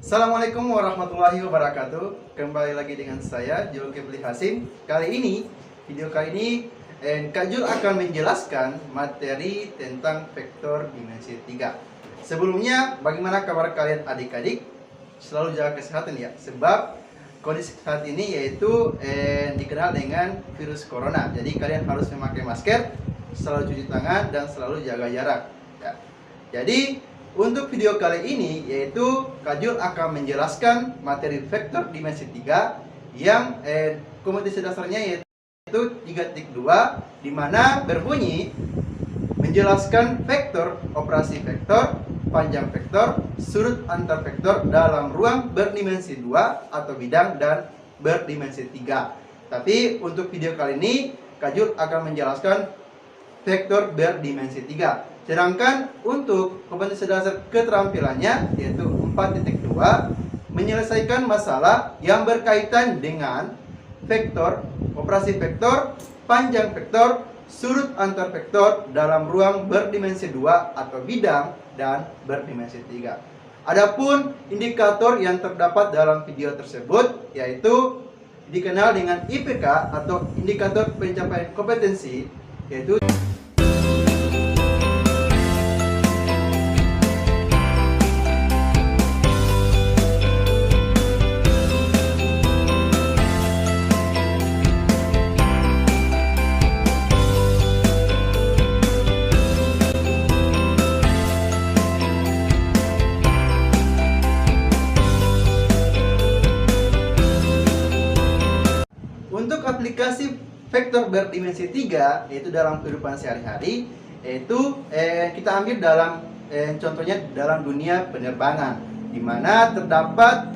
Assalamualaikum warahmatullahi wabarakatuh. Kembali lagi dengan saya Zulkifli Hasim. Video kali ini Kak Jul akan menjelaskan materi tentang vektor dimensi 3. Sebelumnya, bagaimana kabar kalian adik-adik? Selalu jaga kesehatan ya, sebab kondisi saat ini yaitu dikenal dengan virus corona. Jadi kalian harus memakai masker, selalu cuci tangan, dan selalu jaga jarak ya. Jadi untuk video kali ini yaitu Kak Jul akan menjelaskan materi vektor dimensi 3 yang kompetensi dasarnya yaitu 3.2, di mana berbunyi menjelaskan vektor, operasi vektor, panjang vektor, sudut antar vektor dalam ruang berdimensi 2 atau bidang dan berdimensi 3. Tapi untuk video kali ini Kak Jul akan menjelaskan vektor berdimensi 3. Sedangkan untuk kompetensi dasar keterampilannya yaitu 4.2, menyelesaikan masalah yang berkaitan dengan vektor, operasi vektor, panjang vektor, sudut antar vektor dalam ruang berdimensi 2 atau bidang dan berdimensi 3. Adapun indikator yang terdapat dalam video tersebut yaitu dikenal dengan IPK atau indikator pencapaian kompetensi, yaitu untuk aplikasi vektor berdimensi 3 yaitu dalam kehidupan sehari-hari, yaitu kita ambil dalam contohnya dalam dunia penerbangan, di mana terdapat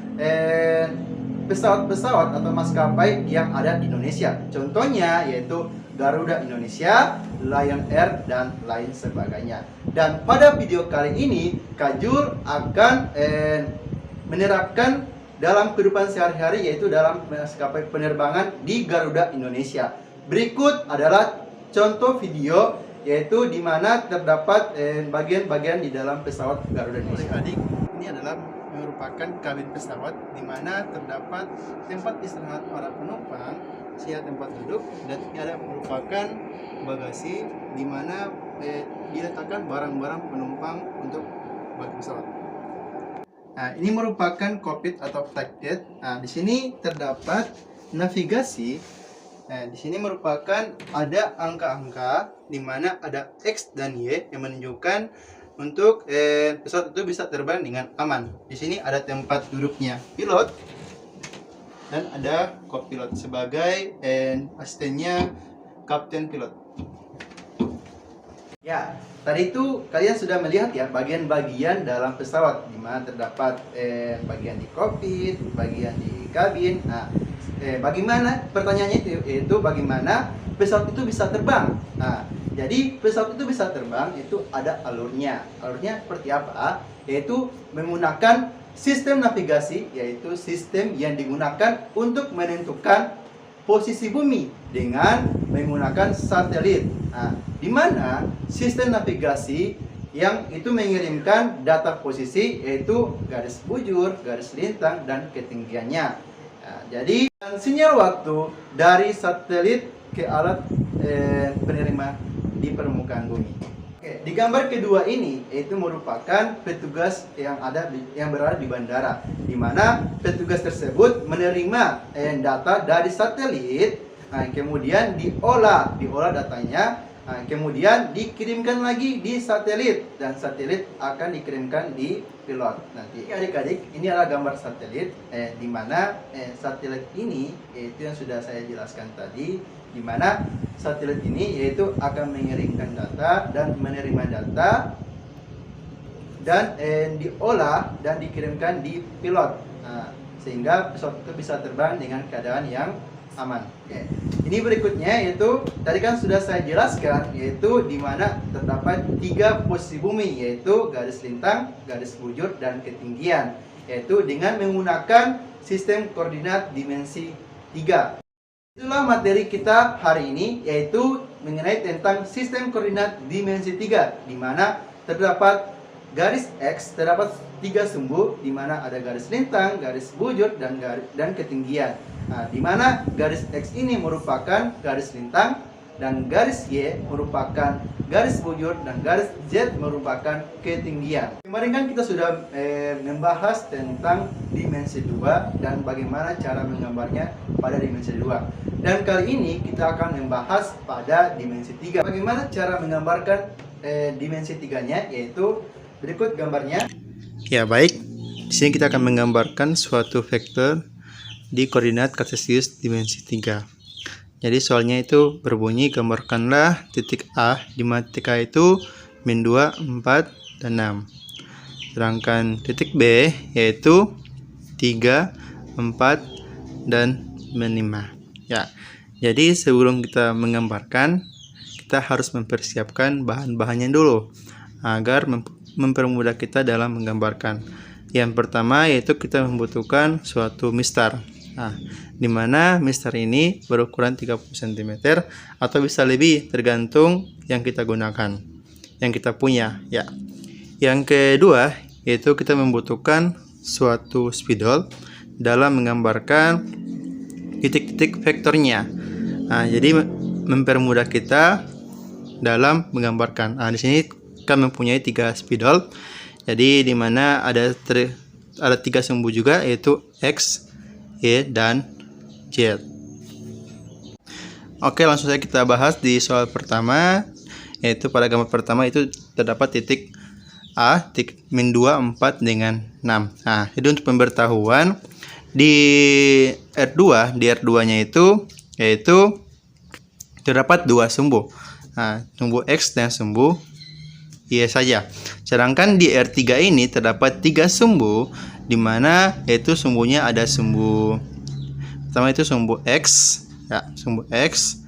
pesawat-pesawat atau maskapai yang ada di Indonesia. Contohnya yaitu Garuda Indonesia, Lion Air, dan lain sebagainya. Dan pada video kali ini Kak Jul akan menerapkan dalam kehidupan sehari-hari yaitu dalam maskapai penerbangan di Garuda Indonesia. Berikut adalah contoh video yaitu di mana terdapat bagian-bagian di dalam pesawat Garuda Indonesia. Adik, ini adalah merupakan kabin pesawat di mana terdapat tempat istirahat para penumpang, serta tempat duduk, dan ini ada merupakan bagasi di mana diletakkan barang-barang penumpang untuk bagi pesawat. Nah, ini merupakan kokpit atau flight deck. Nah, di sini terdapat navigasi. Nah, di sini merupakan ada angka-angka di mana ada X dan Y yang menunjukkan untuk pesawat itu bisa terbang dengan aman. Di sini ada tempat duduknya pilot dan ada kopilot sebagai asistennya kapten pilot. Ya, tadi itu kalian sudah melihat ya bagian-bagian dalam pesawat, di mana terdapat bagian di kokpit, bagian di kabin. Nah, bagaimana pertanyaannya itu bagaimana pesawat itu bisa terbang? Nah, jadi pesawat itu bisa terbang itu ada alurnya. Alurnya seperti apa? Yaitu menggunakan sistem navigasi, yaitu sistem yang digunakan untuk menentukan posisi bumi dengan menggunakan satelit. Nah, di mana sistem navigasi yang itu mengirimkan data posisi yaitu garis bujur, garis lintang, dan ketinggiannya. Nah, jadi sinyal waktu dari satelit ke alat penerima di permukaan bumi. Oke, di gambar kedua ini yaitu merupakan petugas yang berada di bandara, di mana petugas tersebut menerima data dari satelit, kemudian diolah datanya, kemudian dikirimkan lagi di satelit, dan satelit akan dikirimkan di pilot nanti. Adik-adik, ini adalah gambar satelit, di mana satelit ini yaitu yang sudah saya jelaskan tadi, di mana satelit ini yaitu akan mengirimkan data dan menerima data dan diolah dan dikirimkan di pilot, sehingga pesawat itu bisa terbang dengan keadaan yang aman. Oke. Ini berikutnya yaitu tadi kan sudah saya jelaskan, yaitu di mana terdapat 3 posisi bumi, yaitu garis lintang, garis bujur, dan ketinggian, yaitu dengan menggunakan sistem koordinat dimensi 3. Itulah materi kita hari ini, yaitu mengenai tentang sistem koordinat dimensi 3, di mana terdapat garis X terdapat 3 sumbu, di mana ada garis lintang, garis bujur, dan ketinggian. Nah, di mana garis X ini merupakan garis lintang, dan garis Y merupakan garis bujur, dan garis Z merupakan ketinggian. Kemarin kan kita sudah membahas tentang dimensi 2 dan bagaimana cara menggambarnya pada dimensi 2. Dan kali ini kita akan membahas pada dimensi 3. Bagaimana cara menggambarkan dimensi 3-nya, yaitu berikut gambarnya. Ya, baik. Di sini kita akan menggambarkan suatu vektor di koordinat kartesius dimensi 3. Jadi soalnya itu berbunyi, gambarkanlah titik A, di mana titik A itu min 2, 4, dan 6. Sedangkan titik B yaitu 3, 4, dan min 5. Ya. Jadi sebelum kita menggambarkan, kita harus mempersiapkan bahan-bahannya dulu agar mempermudah kita dalam menggambarkan. Yang pertama yaitu kita membutuhkan suatu mistar. Nah, di mana mistar ini berukuran 30 cm atau bisa lebih tergantung yang kita gunakan, yang kita punya, ya. Yang kedua yaitu kita membutuhkan suatu spidol dalam menggambarkan titik-titik vektornya. Nah, jadi mempermudah kita dalam menggambarkan. Nah, di sini kita mempunyai 3 spidol. Jadi di mana ada 3 sumbu juga, yaitu X, Y, dan Z. Oke, langsung saja kita bahas di soal pertama, yaitu pada gambar pertama itu terdapat titik A, titik min 2, 4, dengan 6. Nah, jadi untuk pemberitahuan di R2-nya itu yaitu terdapat 2 sumbu. Nah, sumbu X dan sumbu Y saja. Sedangkan di R3 ini terdapat 3 sumbu, di mana yaitu sumbunya ada sumbu pertama itu sumbu X, ya, sumbu X,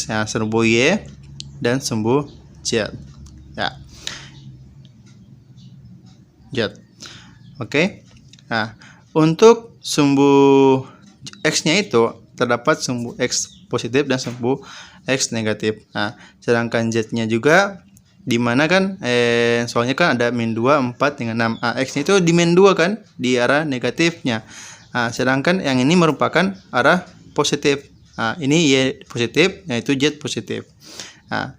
ya, sumbu Y, dan sumbu Z, ya, Z. Oke. Nah, untuk sumbu X-nya itu terdapat sumbu X positif dan sumbu X negatif. Nah, sedangkan Z-nya juga di mana kan soalnya kan ada min 2, 4, dengan 6. X-nya itu di min 2 kan, di arah negatifnya. Sedangkan yang ini merupakan arah positif. Ini Y positif, yaitu Z positif.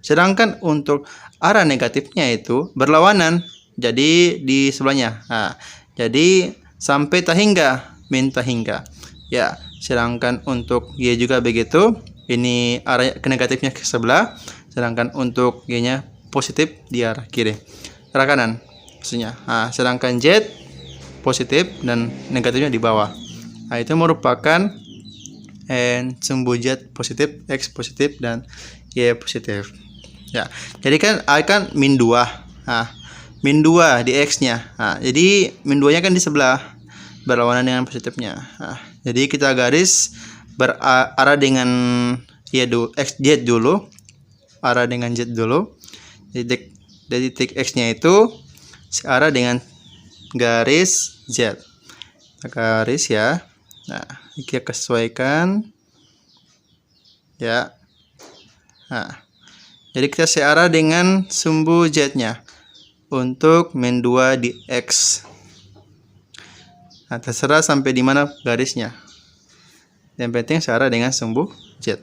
Sedangkan untuk arah negatifnya itu berlawanan, jadi di sebelahnya. Jadi sampai tahingga, min tahingga. Ya, sedangkan untuk Y juga begitu. Ini arah ke negatifnya ke sebelah, sedangkan untuk Y-nya positif di arah kiri, arah kanan maksudnya. Sedangkan Z positif dan negatifnya di bawah. Itu merupakan sumbu Z positif, X positif, dan Y positif. Ya, jadi kan A kan min 2. Min 2 di X-nya. Jadi min 2-nya kan di sebelah, berlawanan dengan positifnya. Jadi kita garis berarah dengan Z dulu, arah dengan Z dulu. Titik X-nya itu searah dengan garis Z. Garis, ya. Nah, kita sesuaikan, ya. Jadi kita searah dengan sumbu Z-nya untuk min 2 di X. Terserah sampai di mana garisnya. Yang penting searah dengan sumbu Z.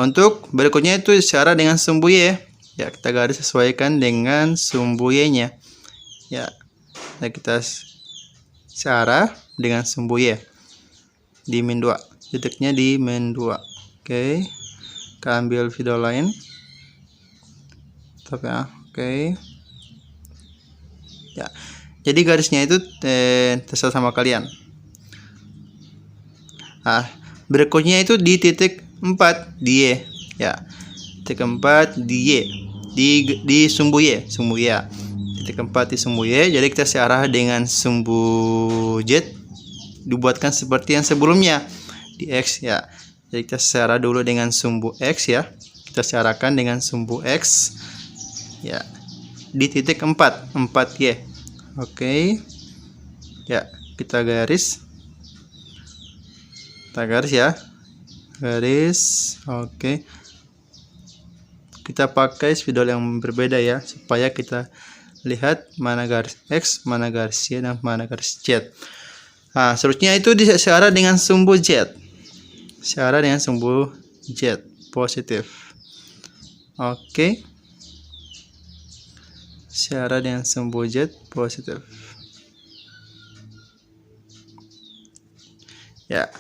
Untuk berikutnya itu searah dengan sumbu Y. Ya, kita garis sesuaikan dengan sumbu Y-nya. Ya, nah kita searah dengan sumbu Y di min 2. Titiknya di min 2. Oke. Kita ambil video lain. Oke. Ya. Jadi garisnya itu terserah sama kalian. Berikutnya itu di titik 4 di Y, ya. Titik 4 di Y, di sumbu Y, ya. Titik 4 di sumbu Y. Jadi kita searah dengan sumbu Z, dibuatkan seperti yang sebelumnya di X, ya. Jadi kita searah dulu dengan sumbu X, ya. Kita searahkan dengan sumbu X, ya, di titik 4 Y. Oke. Ya, kita garis. Ya. Garis, oke. kita pakai spidol yang berbeda ya, supaya kita lihat mana garis X, mana garis Y, dan mana garis Z. Nah, seterusnya itu searah dengan sumbu Z. Searah dengan sumbu Z positif. Oke. Searah dengan sumbu Z positif. Ya.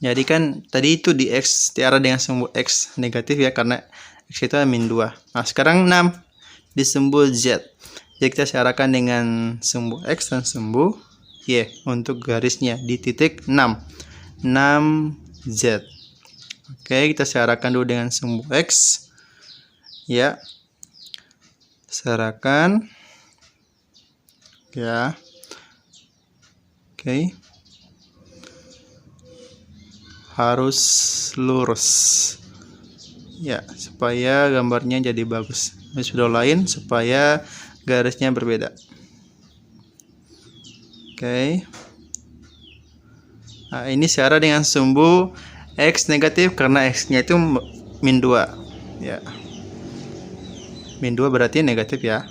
Jadi kan tadi itu di X searah dengan sumbu X negatif ya, karena X itu min 2. Nah, sekarang 6 di sumbu Z. Jadi kita searahkan dengan sumbu X dan sumbu Y untuk garisnya di titik 6. 6Z. Oke, kita searahkan dulu dengan sumbu X. Ya. Searahkan. Ya. Oke. Harus lurus. Ya, supaya gambarnya jadi bagus. Spidol lain supaya garisnya berbeda. Oke. Nah, ini searah dengan sumbu X negatif karena X-nya itu min 2. Ya. Min 2 berarti negatif ya.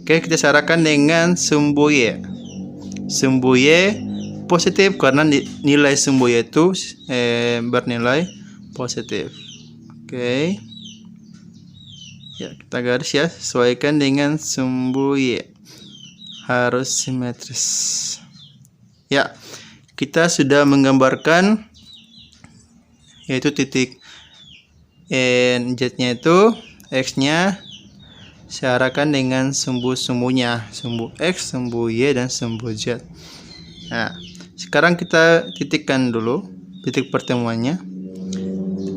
Oke, kita searahkan dengan sumbu Y. Sumbu Y positif karena nilai sumbu Y itu bernilai positif. Oke. Ya, kita garis ya, sesuaikan dengan sumbu Y. Harus simetris. Ya, kita sudah menggambarkan yaitu titik Z-nya itu X-nya searahkan dengan sumbu-sumbunya, sumbu X, sumbu Y, dan sumbu Z. Nah, sekarang kita titikkan dulu titik pertemuannya.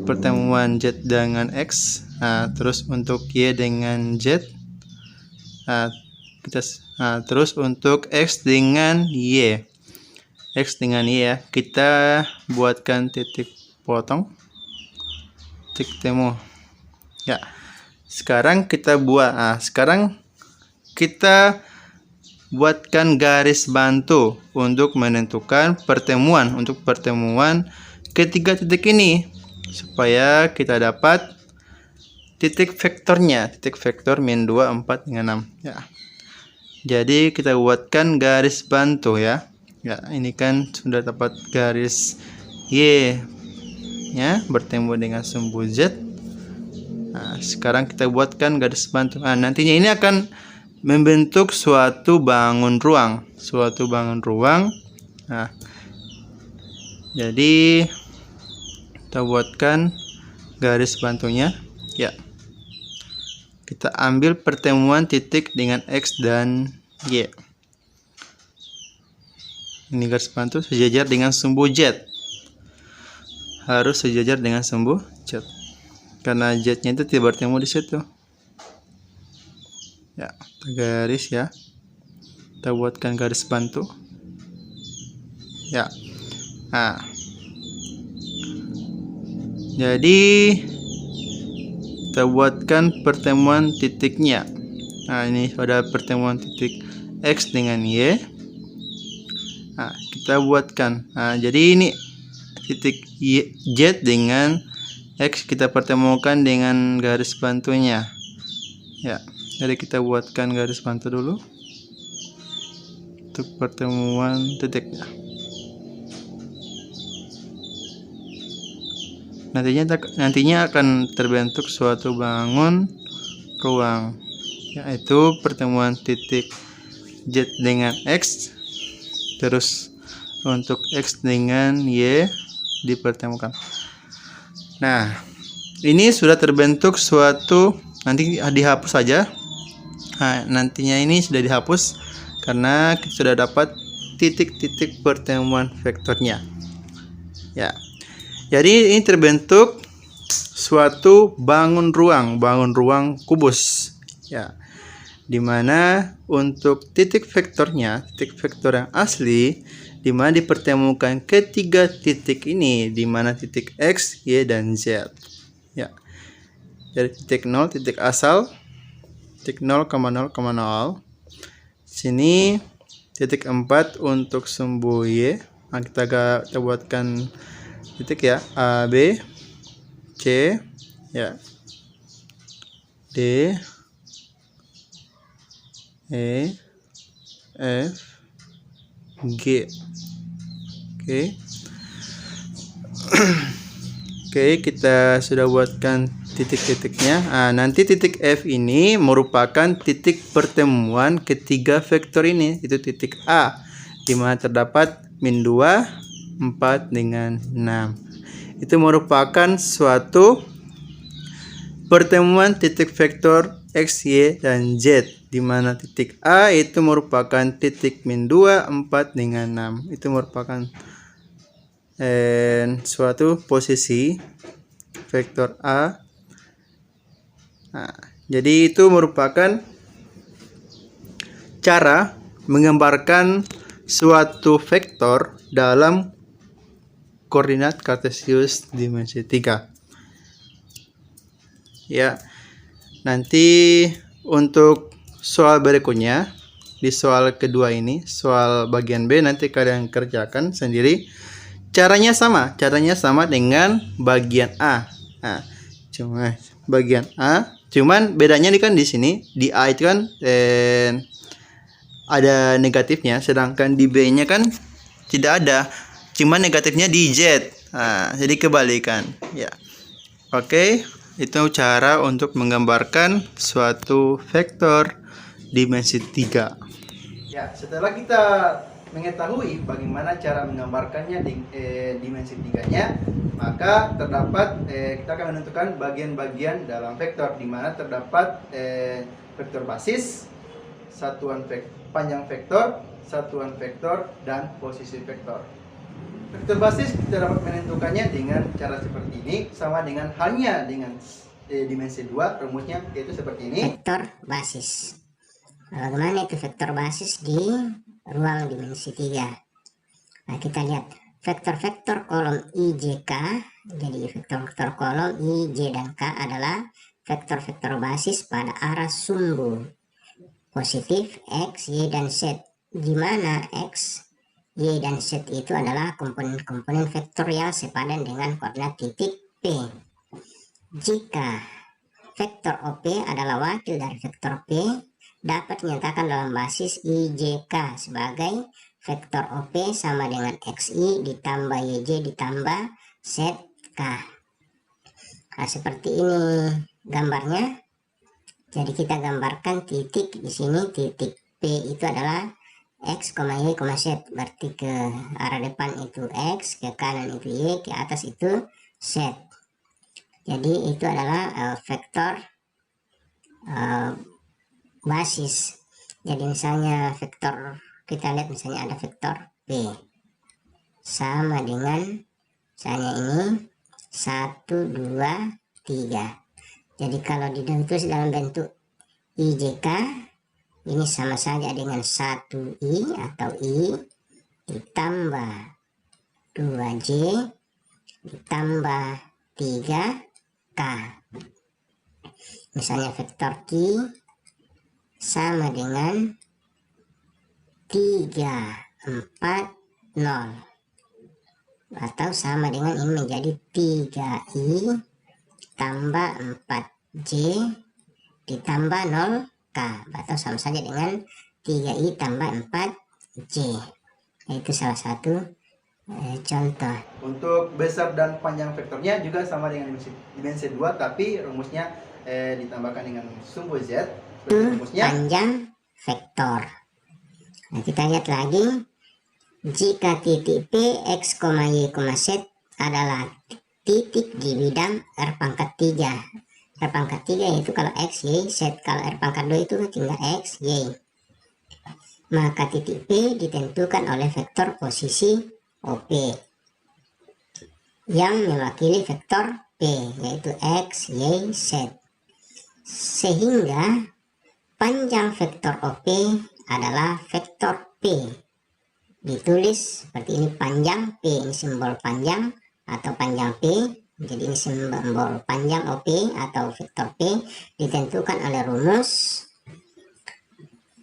Pertemuan Z dengan X. Nah, terus untuk Y dengan Z. Terus untuk X dengan Y. X dengan Y ya. Kita buatkan titik potong. Titik temu. Ya. Sekarang kita buatkan garis bantu untuk menentukan pertemuan ketiga titik ini supaya kita dapat titik vektornya, titik vektor min 2, 4, hingga 6 ya. Jadi kita buatkan garis bantu ya. Ya, ini kan sudah dapat garis Y ya bertemu dengan sumbu Z. Nah, sekarang kita buatkan garis bantu. Nah, nantinya ini akan membentuk suatu bangun ruang. Nah, jadi kita buatkan garis bantunya. Ya. Kita ambil pertemuan titik dengan X dan Y. Ini garis bantu sejajar dengan sumbu Z. Harus sejajar dengan sumbu Z. Karena Z-nya itu tidak bertemu di situ. Ya, garis ya. Kita buatkan garis bantu. Ya. Nah. Jadi kita buatkan pertemuan titiknya. Nah, ini pada pertemuan titik X dengan Y. Nah, kita buatkan. Nah, jadi ini titik Y, Z dengan X kita pertemukan dengan garis bantunya. Ya, jadi kita buatkan garis bantu dulu untuk pertemuan titiknya. Nantinya akan terbentuk suatu bangun ruang, yaitu pertemuan titik Z dengan X, terus untuk X dengan Y dipertemukan. Nah, ini sudah terbentuk suatu, nanti dihapus saja. Nah, nantinya ini sudah dihapus karena kita sudah dapat titik-titik pertemuan vektornya. Ya. Jadi ini terbentuk suatu bangun ruang kubus. Ya. Dimana untuk titik vektornya, titik vektor yang asli, dimana dipertemukan ketiga titik ini, dimana titik X, Y, dan Z. Ya. Dari titik 0, titik asal, titik 0,0,0. Sini titik 4 untuk sumbu Y. Nah, kita buatkan titik ya, A, B, C, Ya. D E F G. Oke. Oke, kita sudah buatkan titik-titiknya. Nah, nanti titik F ini merupakan titik pertemuan ketiga vektor ini, itu titik A, di mana terdapat min 2, 4 dengan 6. Itu merupakan suatu pertemuan titik vektor X, Y, dan Z, di mana titik A itu merupakan titik min 2, 4 dengan 6. Itu merupakan suatu posisi vektor A. Nah, jadi itu merupakan cara menggambarkan suatu vektor dalam koordinat kartesius dimensi 3. Ya. Nanti untuk soal berikutnya, di soal kedua ini, soal bagian B, nanti kalian kerjakan sendiri. Caranya sama dengan bagian A. Nah, cuma bagian A, cuman bedanya nih kan di sini di A itu kan ada negatifnya, sedangkan di B-nya kan tidak ada, cuma negatifnya di Z. Nah, jadi kebalikan. Ya, oke, itu cara untuk menggambarkan suatu vektor dimensi 3. Ya, setelah kita mengetahui bagaimana cara menggambarkannya di dimensi 3-nya, maka terdapat kita akan menentukan bagian-bagian dalam vektor, di mana terdapat vektor basis, satuan panjang vektor, satuan vektor, dan posisi vektor. Vektor basis kita dapat menentukannya dengan cara seperti ini, sama dengan halnya dengan dimensi 2, rumusnya yaitu seperti ini. Vektor basis. Bagaimana itu vektor basis di ruang dimensi 3? Nah, kita lihat vektor-vektor kolom I, J, K. Jadi vektor-vektor kolom I, J, dan K adalah vektor-vektor basis pada arah sumbu positif X, Y, dan Z, di mana X, Y, dan Z itu adalah komponen-komponen vektorial sepadan dengan koordinat titik P. Jika vektor OP adalah wakil dari vektor P, dapat dinyatakan dalam basis IJK sebagai vektor OP sama dengan XI ditambah YJ ditambah ZK. Nah, seperti ini gambarnya. Jadi kita gambarkan titik di sini, titik P itu adalah X, Y, Z. Berarti ke arah depan itu X, ke kanan itu Y, ke atas itu Z. Jadi itu adalah vektor basis. Jadi misalnya vektor, kita lihat misalnya ada vektor P sama dengan misalnya ini 1, 2, 3. Jadi kalau ditulis dalam bentuk IJK, ini sama saja dengan 1I atau I ditambah 2J ditambah 3K. Misalnya vektor Q sama dengan 3, 4, 0, atau sama dengan ini menjadi 3I tambah 4J ditambah 0K, atau sama saja dengan 3I tambah 4J. Itu salah satu contoh. Untuk besar dan panjang vektornya juga sama dengan dimensi 2, tapi rumusnya ditambahkan dengan sumbu Z. Rumusnya panjang vektor. Nah, kita lihat lagi, jika titik P, X, Y, Z adalah titik di bidang R pangkat 3. R pangkat 3 yaitu kalau X, Y, Z. Kalau R pangkat 2 itu tinggal X, Y. Maka titik P ditentukan oleh vektor posisi OP yang mewakili vektor P, yaitu X, Y, Z. Sehingga panjang vektor OP adalah vektor P. Ditulis seperti ini, panjang P, ini simbol panjang atau panjang P. Jadi ini simbol panjang OP atau vektor P ditentukan oleh rumus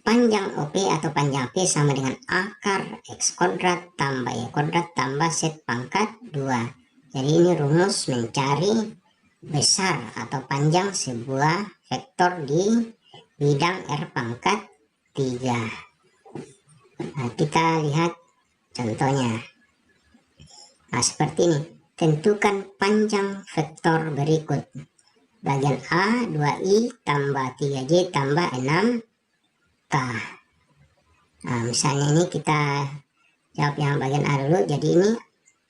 panjang OP atau panjang P sama dengan akar X kuadrat tambah Y kuadrat tambah Z pangkat 2. Jadi ini rumus mencari besar atau panjang sebuah vektor di bidang R pangkat 3. Nah, kita lihat contohnya. Nah, seperti ini. Tentukan panjang vektor berikut. Bagian A 2i tambah 3j tambah 6k. Nah, misalnya ini kita jawab yang bagian A dulu. Jadi ini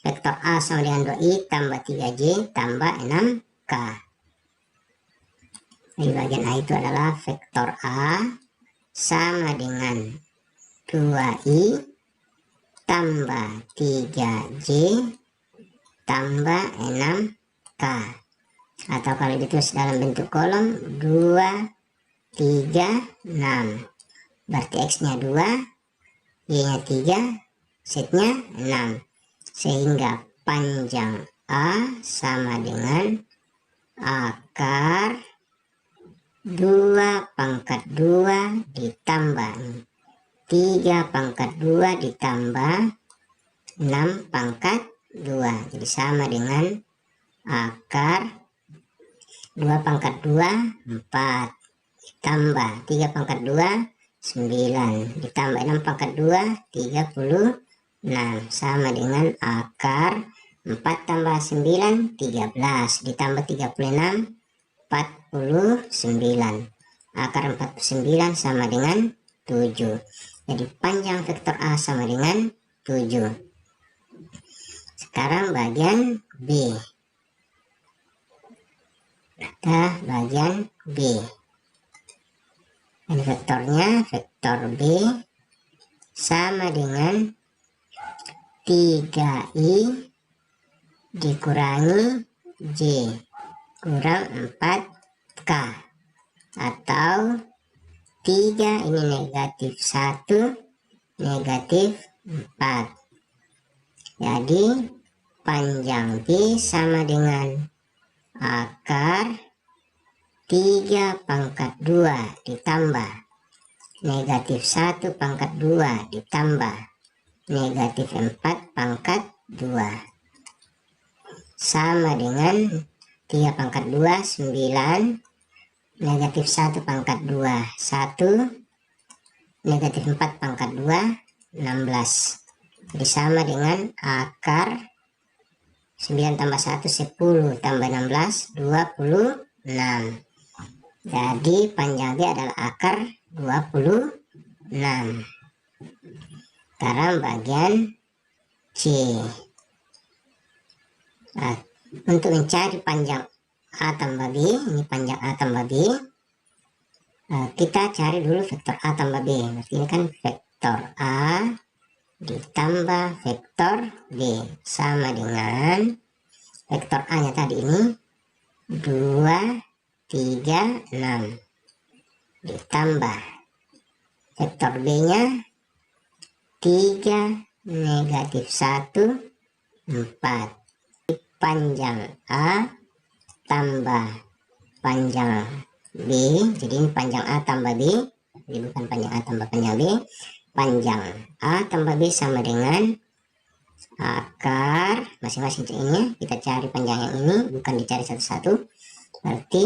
vektor A sama dengan 2i tambah 3j tambah 6k. Di bagian A itu adalah vektor A sama dengan 2i tambah 3j tambah 6k. Atau kalau ditulis dalam bentuk kolom 2, 3, 6. Berarti X-nya 2, Y-nya 3, Z-nya 6. Sehingga panjang A sama dengan akar 2 pangkat 2 ditambah 3 pangkat 2 ditambah 6 pangkat 2. Jadi sama dengan akar 2 pangkat 2 4 ditambah 3 pangkat 2 9 ditambah 6 pangkat 2 36 sama dengan akar 4 tambah 9 13 ditambah 36 49. Akar 49 sama dengan 7. Jadi panjang vektor A sama dengan 7. Sekarang bagian B. Ada bagian B. Dan vektornya, vektor B sama dengan 3i dikurangi j kurang 4k. Atau 3 ini negatif 1 negatif 4. Jadi panjang B sama dengan akar 3 pangkat 2 ditambah negatif 1 pangkat 2 ditambah negatif 4 pangkat 2 sama dengan 3 pangkat 2 9 negatif 1 pangkat 2 1 negatif 4 pangkat 2 16. Jadi sama dengan akar 9 tambah 1 10 tambah 16 26. Jadi panjang D adalah akar 26. Sekarang bagian C. Nah, untuk mencari panjang A tambah B, ini panjang A tambah B, kita cari dulu vektor A tambah B. Berarti ini kan vektor A ditambah vektor B sama dengan vektor A nya tadi ini 2 3 6 ditambah vektor B nya 3 negatif 1 4. Panjang A tambah panjang B, jadi ini panjang A tambah B, jadi bukan panjang A tambah panjang B. Panjang A tambah B sama dengan akar masing-masing ini, kita cari panjang yang ini, bukan dicari satu-satu. Berarti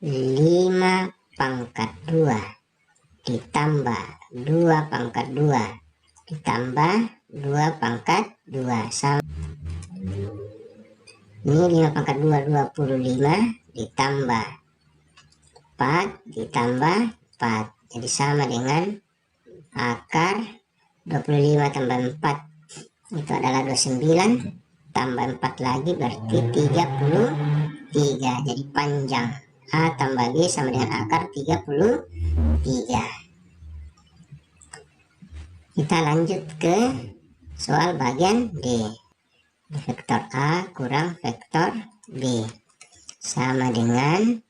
5 pangkat 2 ditambah 2 pangkat 2 ditambah 2 pangkat 2 sama ini 5 pangkat 2 25 ditambah 4 ditambah 4, jadi sama dengan akar 25 tambah 4 itu adalah 29 tambah 4 lagi berarti 33. Jadi panjang A tambah B sama dengan akar 33. Kita lanjut ke soal bagian D. Vektor A kurang vektor B sama dengan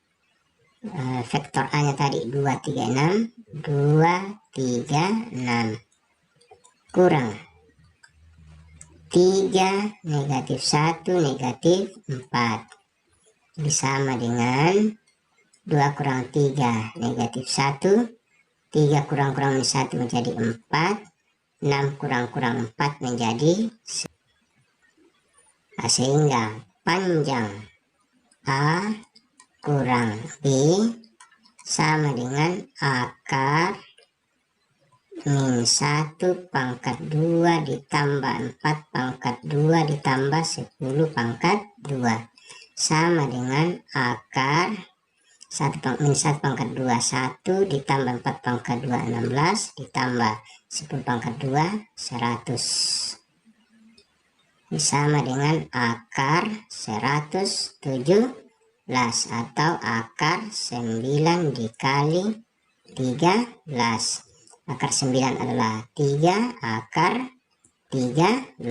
vektor A nya tadi 2 3 6 2 3 6 kurang 3 negatif 1 negatif 4. Jadi sama dengan 2 kurang 3 negatif 1, 3 kurang 1 menjadi 4, 6 kurang 4 menjadi 1. Nah, sehingga panjang A kurang B sama dengan akar min 1 pangkat 2 ditambah 4 pangkat 2 ditambah 10 pangkat 2 sama dengan akar min 1 pangkat 2 1 ditambah 4 pangkat 2 16 ditambah 10 pangkat 2 100 sama dengan akar 117 atau akar 9 dikali 13. Akar 9 adalah 3 akar 13.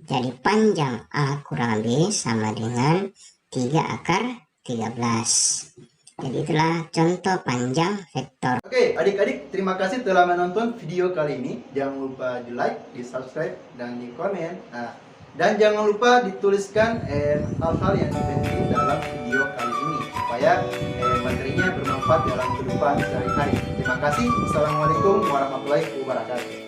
Jadi panjang A kurang B sama dengan 3 akar 13. Jadi itulah contoh panjang vektor. Oke, adik-adik, terima kasih telah menonton video kali ini. Jangan lupa di like, di subscribe, dan di komen. Nah, dan jangan lupa dituliskan hal-hal yang penting dalam video kali ini supaya materinya bermanfaat dalam kehidupan sehari-hari. Terima kasih. Assalamualaikum warahmatullahi wabarakatuh.